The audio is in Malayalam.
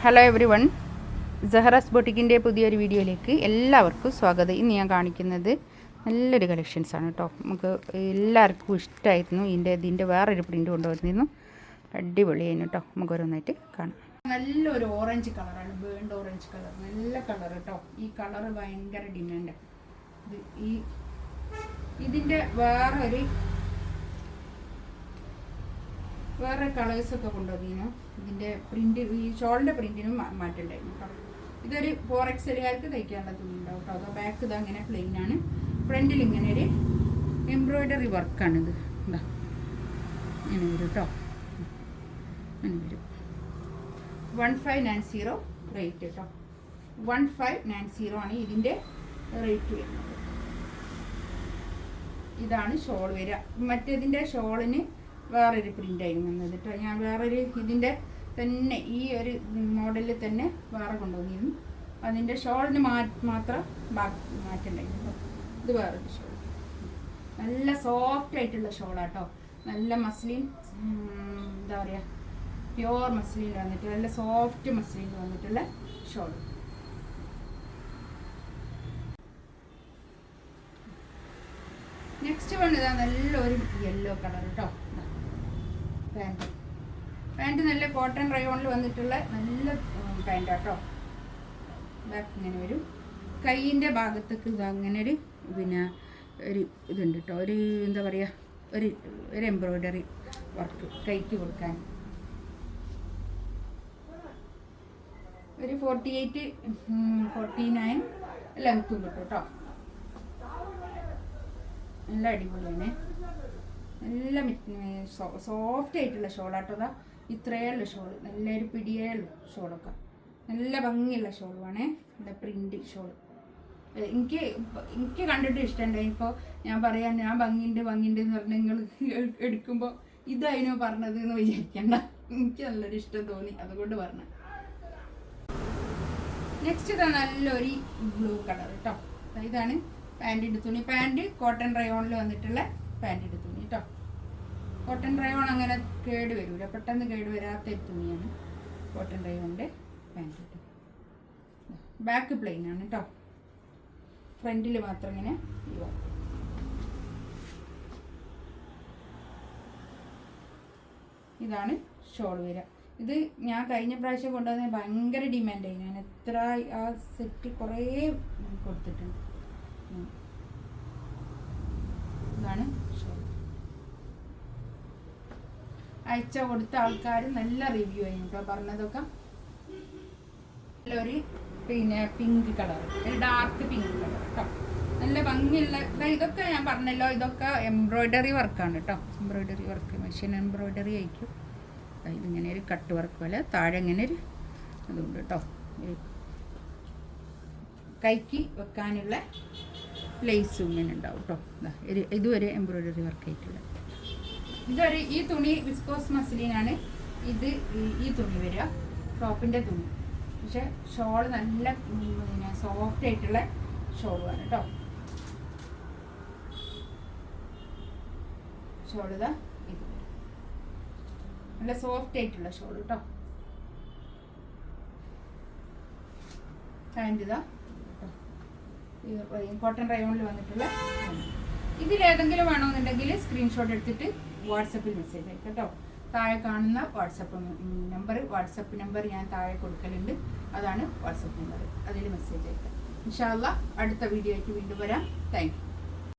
ഹലോ എവരി വൺ, സഹറാസ് ബൊട്ടിക്കിൻ്റെ പുതിയൊരു വീഡിയോയിലേക്ക് എല്ലാവർക്കും സ്വാഗതം. ഇന്ന് ഞാൻ കാണിക്കുന്നത് നല്ലൊരു കളക്ഷൻസാണ് കേട്ടോ. നമുക്ക് എല്ലാവർക്കും ഇഷ്ടമായിരുന്നു. ഇതിൻ്റെ വേറൊരു പ്രിൻ്റ് കൊണ്ടുവന്നിരുന്നു. അടിപൊളിയായിരുന്നു കേട്ടോ. നമുക്ക് ഓരോന്നായിട്ട് കാണാം. നല്ലൊരു ഓറഞ്ച് കളറാണ്, ബേൺഡ് ഓറഞ്ച് കളർ, നല്ല കളർ കേട്ടോ. ഈ കളർ ഭയങ്കര ഡിമാൻഡാണ്. ഇതിൻ്റെ വേറെ കളേഴ്സൊക്കെ കൊണ്ടുവന്നിരുന്നു. ഇതിൻ്റെ പ്രിൻറ്റ്, ഈ ഷോളിൻ്റെ പ്രിൻറ്റിനും മാറ്റമുണ്ടായിരുന്നു കേട്ടോ. ഇതൊരു 4XL തയ്ക്കാനുള്ള തുണി ഉണ്ടാവും കേട്ടോ. അതോ ബാക്ക് ഇത് അങ്ങനെ പ്ലെയിനാണ്. ഫ്രണ്ടിൽ ഇങ്ങനെ ഒരു എംബ്രോയ്ഡറി വർക്കാണിത്. എന്താ ഇങ്ങനെ വരും കേട്ടോ. ഇങ്ങനെ വരും. 1590 റേറ്റ് കേട്ടോ. 1590 ആണ് ഇതിൻ്റെ റേറ്റ് വരുന്നത്. ഇതാണ് ഷോൾ വരിക. മറ്റേതിൻ്റെ ഷോളിന് വേറൊരു പ്രിൻ്റായിരുന്നു വന്നത് കേട്ടോ. ഞാൻ വേറൊരു ഇതിൻ്റെ തന്നെ ഈ ഒരു മോഡലിൽ തന്നെ വേറെ കൊണ്ടുവന്നിരുന്നു. അതിൻ്റെ ഷോളിന് മാത്രം മാറ്റുണ്ടായിരുന്നു കേട്ടോ. ഇത് വേറൊരു ഷോൾ, നല്ല സോഫ്റ്റ് ആയിട്ടുള്ള ഷോളാട്ടോ. നല്ല മസ്ലിൻ, എന്താ പറയുക, പ്യുവർ മസ്ലിൻ വന്നിട്ട് നല്ല സോഫ്റ്റ് മസ്ലിൻ വന്നിട്ടുള്ള ഷോൾ. നെക്സ്റ്റ് വൺ ഇതാ നല്ലൊരു യെല്ലോ കളർ കേട്ടോ. പാൻറ്റ് നല്ല കോട്ടൺ റയോണിൽ വന്നിട്ടുള്ള നല്ല പാൻറ്റാട്ടോ. ബാക്ക് ഇങ്ങനെ വരും. കൈയിൻ്റെ ഭാഗത്തേക്ക് ഇത് അങ്ങനെ ഒരു ഒരു ഇതുണ്ട് കേട്ടോ. ഒരു എന്താ പറയുക, ഒരു എംബ്രോയ്ഡറി വർക്ക് കൈക്ക് കൊടുക്കാൻ. ഒരു 48, 49 ലെങ്ത്തും കിട്ടും കേട്ടോ. നല്ല അടിപൊളിയാണ്. നല്ല സോഫ്റ്റ് ആയിട്ടുള്ള ഷോളാട്ടോ. അതാ ഇത്രയുള്ള ഷോൾ, നല്ലൊരു പിടിയുള്ള ഷോളൊക്കെ, നല്ല ഭംഗിയുള്ള ഷോളുമാണ്. എന്താ പ്രിൻ്റ് ഷോൾ എനിക്ക് കണ്ടിട്ട് ഇഷ്ടമുണ്ടായി. ഇപ്പോൾ ഞാൻ പറയാൻ ഞാൻ ഭംഗിയുണ്ട് എന്ന് പറഞ്ഞാൽ നിങ്ങൾ എടുക്കുമ്പോൾ ഇതായിരുന്നു പറഞ്ഞത് എന്ന് വിചാരിക്കണ്ട. എനിക്ക് നല്ലൊരു ഇഷ്ടം തോന്നി, അതുകൊണ്ട് പറഞ്ഞ. നെക്സ്റ്റ് ഇതാ നല്ലൊരു ബ്ലൂ കളർ കേട്ടോ. ഇതാണ് പാൻറ്റിൻ്റെ തുണി. പാൻറ്റ് കോട്ടൺ റയോണിൽ വന്നിട്ടുള്ള പാൻറ്റിൻ്റെ തുണി കേട്ടോ. കോട്ടൺ റയോൺ അങ്ങനെ കേട് വരില്ല, പെട്ടെന്ന് കേട് വരാത്ത തുണിയാണ് കോട്ടൺ റയോണിൻ്റെ പാൻറ്റ് കേട്ടോ. ബാക്ക് പ്ലെയിൻ ആണ് കേട്ടോ. ഫ്രണ്ടിൽ മാത്രം ഇങ്ങനെ ഇതാണ് ഷോൾ വരിക. ഇത് ഞാൻ കഴിഞ്ഞ പ്രാവശ്യം കൊണ്ടുവന്ന ഭയങ്കര ഡിമാൻഡായി. ഞാൻ എത്ര ആ സെറ്റ് കുറേ കൊടുത്തിട്ടുണ്ട്. ഇതാണ് ഷോൾ. അയച്ച കൊടുത്ത ആൾക്കാർ നല്ല റിവ്യൂ ആയി കേട്ടോ പറഞ്ഞതൊക്കെ. നല്ലൊരു പിങ്ക് കളർ, ഒരു ഡാർക്ക് പിങ്ക് കളർ കേട്ടോ. നല്ല ഭംഗിയുള്ള ഇതൊക്കെ ഞാൻ പറഞ്ഞല്ലോ, ഇതൊക്കെ എംബ്രോയ്ഡറി വർക്കാണ് കേട്ടോ. എംബ്രോയ്ഡറി വർക്ക്, മെഷീൻ എംബ്രോയ്ഡറി ആയിരിക്കും. ഇതിങ്ങനെ ഒരു കട്ട് വർക്ക് പോലെ താഴെ ഇങ്ങനെ ഒരു അതുകൊണ്ട് കേട്ടോ. കൈക്ക് വെക്കാനുള്ള ലേസും ഇങ്ങനെ ഉണ്ടാവും കേട്ടോ. ഇതുവരെ എംബ്രോയ്ഡറി വർക്കായിട്ടുള്ള ഈ തുണി വിസ്കോസ് മസ്ലിനാണ്. ഈ തുണി വരിക ടോപ്പിൻ്റെ തുണി. പക്ഷെ ഷോൾ നല്ല സോഫ്റ്റ് ആയിട്ടുള്ള ഷോളുമാണ് കേട്ടോ. ഷോൾ ഇതാ ഇത് നല്ല സോഫ്റ്റ് ആയിട്ടുള്ള ഷോൾ കേട്ടോ. പാൻറ്റ് ഇതാ കോട്ടൺ റയോണിൽ വന്നിട്ടുള്ള. ഇതിലേതെങ്കിലും വേണമെന്നുണ്ടെങ്കിൽ സ്ക്രീൻഷോട്ട് എടുത്തിട്ട് വാട്സപ്പിൽ മെസ്സേജ് അയക്കാം കേട്ടോ. താഴെ കാണുന്ന വാട്സപ്പ് നമ്പർ ഞാൻ താഴെ കൊടുക്കലുണ്ട്. അതാണ് വാട്സപ്പ് നമ്പർ. അതിൽ മെസ്സേജ് അയക്കാം. ഇൻഷാ അല്ലാഹ് അടുത്ത വീഡിയോ ആയിട്ട് വീണ്ടും വരാം. Thank you.